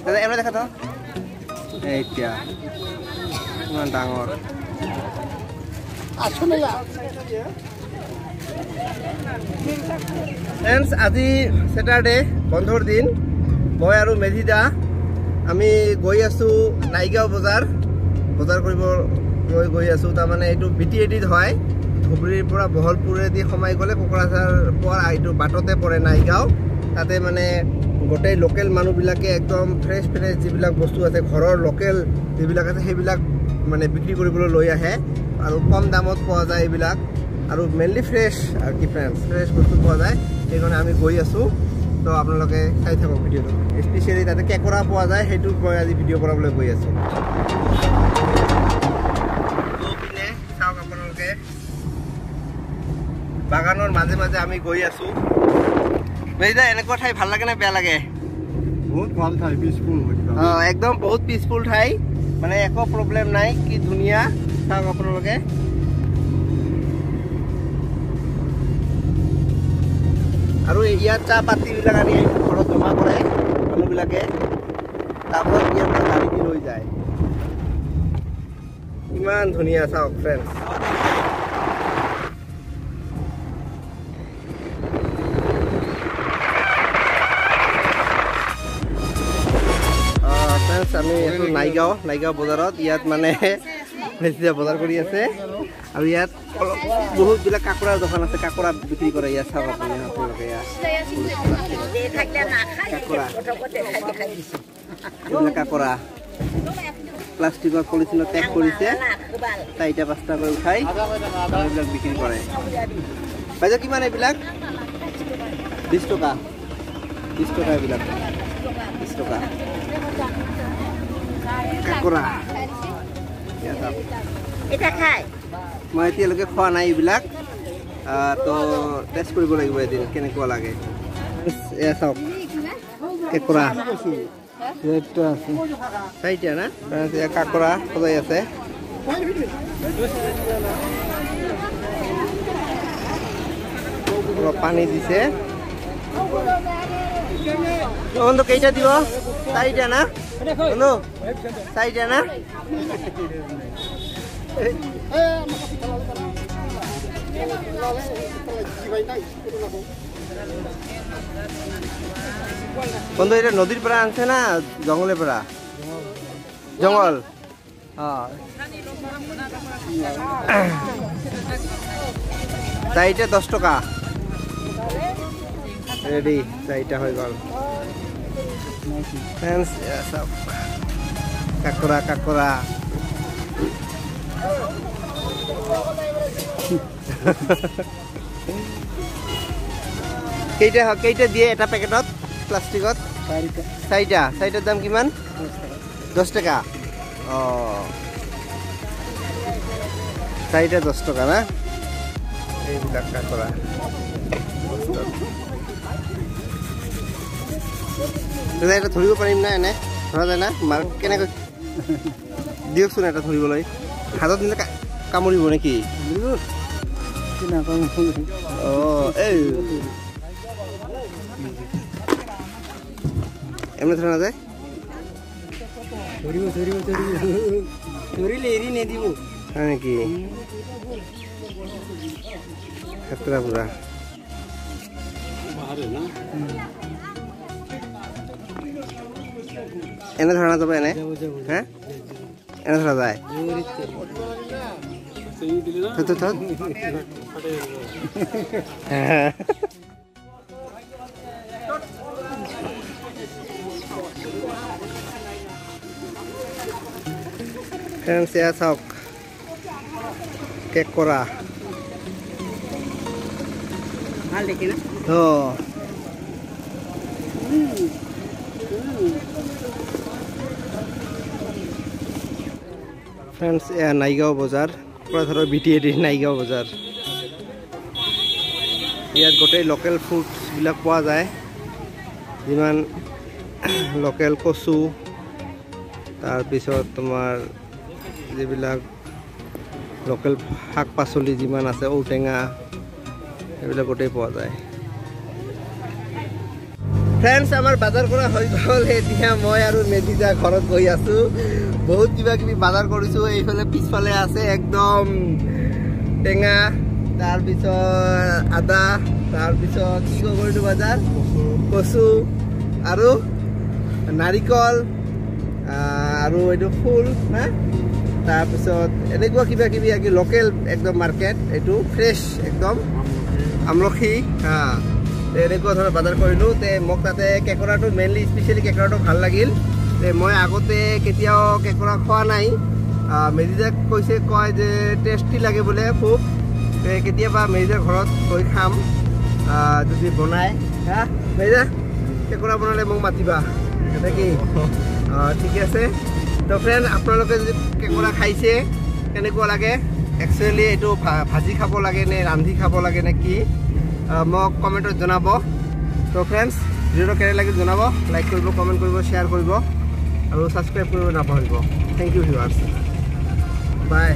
দাদা এমনি দেখা তো এইটা ইমান ডাঙৰ ফ্ৰেণ্ডছ আজি স্যাটাৰডে বন্ধৰ দিন মই আৰু মেধিদা আমি গৈ আছো নাইগাঁও বজাৰ কৰিবলৈ গৈ আছো তাৰমানে এইটো বিটিএডিত হয় ধুবুৰীৰ পৰা বহলপুৰেদি সোমাই গ'লে কোকৰাঝাৰ পোৱাৰ এইটো বাটতে পৰে নাইগাঁও তাতে মানে গোটেই লোকেল মানুহবিলাকে একদম ফ্ৰেছ যিবিলাক বস্তু আছে ঘৰৰ লোকেল যিবিলাক আছে সেইবিলাক মানে বিক্ৰী কৰিবলৈ লৈ আহে আৰু কম দামত পোৱা যায় এইবিলাক আৰু মেইনলি ফ্ৰেছ আৰু কি ফ্ৰেছ বস্তু পোৱা যায় সেইকাৰণে আমি গৈ আছোঁ তো আপোনালোকে চাই থাকক ভিডিঅ'টো স্পেচিয়েলি তাতে কেঁকোৰা পোৱা যায় সেইটো মই আজি ভিডিঅ' কৰাবলৈ গৈ আছোঁ পিনে চাওক আপোনালোকে বাগানৰ মাজে মাজে আমি গৈ আছোঁ মেধিদা এনেকুৱা ঠাই ভাল লাগে নে বেয়া লাগে বহুত ভাল ঠাই পিছফুল একদম বহুত পিছফুল ঠাই মানে একো প্ৰব্লেম নাই কি ধুনীয়া চাওক আপোনালোকে আৰু ইয়াত চাহ পাতিবিলাক আনি ঘৰত জমা কৰে মানুহবিলাকে তাৰপিছত ইয়াত গাড়ী দি লৈ যায় ইমান ধুনীয়া চাওক ফ্ৰেণ্ডছ আমি এইটো নাইগাঁও বজাৰত ইয়াত মানে মেধিদা বজাৰ কৰি আছে আৰু ইয়াত বহুতবিলাক কাঁকোৰাৰ দোকান আছে কাঁকোৰা বিক্ৰী কৰে ইয়াত চাওক আপোনালোকে কাঁকোৰা প্লাষ্টিকৰ পলিথিনত পেক কৰিছে 4-5টা কৰি উঠাই এইবিলাক বিক্ৰী কৰে বাইদেউ কিমান এইবিলাক 20 টকা এইবিলাক 20 টকা কাঁকোৰা এটা খাই মই এতিয়ালৈকে খোৱা নাই এইবিলাক তো টেষ্ট কৰিব লাগিব এদিন কেনেকুৱা লাগে এয়া চাওক কেঁকোৰা চাৰিটা না কাঁকোৰা সজাই আছে অলপ পানী দিছে বন্ধু কেইটা দিব 4টা না বন্ধু 4টা না বন্ধু এটা নদীর পৰা আনছে না জঙ্গলেৰ পৰা জঙ্গল 4টা 10 টাকা ৰেডি 4টা হয়ে গেল ফ্ৰেন্ডস সব কাঁকোৰা কেইটা দিয়ে এটা পেকেটত প্লাষ্টিকত 4টাৰ দাম কিমান 10 টাকা 4টা 10 টাকা না এইবিলাক কাঁকোৰা এটা ধৰিব পাৰিম না এনে ধৰা যায় না মাৰ কেনেকৈ দিয়কচোন এটা ধৰিবলৈ হাতত নিলে কামুৰিব নেকি এমনি ধৰা নাযায় ধৰিলে এৰি নিদিব হয় নেকি খাতৰা পুৰা এনে ধৰা নাযাব এনে হা এনে ধৰা যায় ফ্ৰেন্ডস এয়া চাওক কেঁকোৰা ভাল দেখি না ফ্ৰেন্ডস এয়া নাইগাঁও বজাৰ কোকৰাঝাৰৰ বিটিএডিৰ নাইগাঁও বজাৰ ইয়াত গোটেই লোকেল ফুডছবিলাক পোৱা যায় যিমান লোকেল কচু তাৰপিছত তোমাৰ যিবিলাক লোকেল শাক পাচলি যিমান আছে ঔটেঙা এইবিলাক গোটেই পোৱা যায় ফ্ৰেণ্ডছ আমাৰ বজাৰ কৰা হৈ গ'ল এতিয়া মই আৰু মেধিজা ঘৰত গৈ আছোঁ বহুত কিবা কিবি বজাৰ কৰিছোঁ এইফালে পিছফালে আছে একদম টেঙা তাৰপিছত আদা তাৰপিছত কি ক'ব এইটো বজাৰ কচু আৰু নাৰিকল আৰু এইটো ফুল হা তাৰপিছত এনেকুৱা কিবা কিবি লোকেল একদম মাৰ্কেট এইটো ফ্ৰেছ একদম আমলখি হা এনেকুৱা ধৰণৰ বজাৰ কৰিলোঁ তে মোক তাতে কেঁকোৰাটো মেইনলি স্পেচিয়েলি কেঁকোৰাটো ভাল লাগিল তে মই আগতে কেতিয়াও কেঁকোৰা খোৱা নাই মেজিদাক কয় যে টেষ্টি লাগে বোলে খুব তে কেতিয়াবা মেজিদাৰ ঘৰত গৈ খাম যদি বনায় হা মেজিদা কেঁকোৰা বনালে মোক মাতিবা নেকি ঠিকে আছে তো ফ্ৰেণ্ড আপোনালোকে যদি কেঁকোৰা খাইছে কেনেকুৱা লাগে একচুৱেলি এইটো ভাজি খাব লাগে নে ৰান্ধি খাব লাগে নে কি মোক কমেণ্টত জনাব তো ফ্ৰেণ্ডছ ভিডিঅ'টো কেনে লাগিল জনাব লাইক কৰিব কমেণ্ট কৰিব শ্বেয়াৰ কৰিব আৰু ছাবস্ক্ৰাইব কৰিব নাপাহৰিব থেংক ইউ ভিউৱাৰ্ছ বাই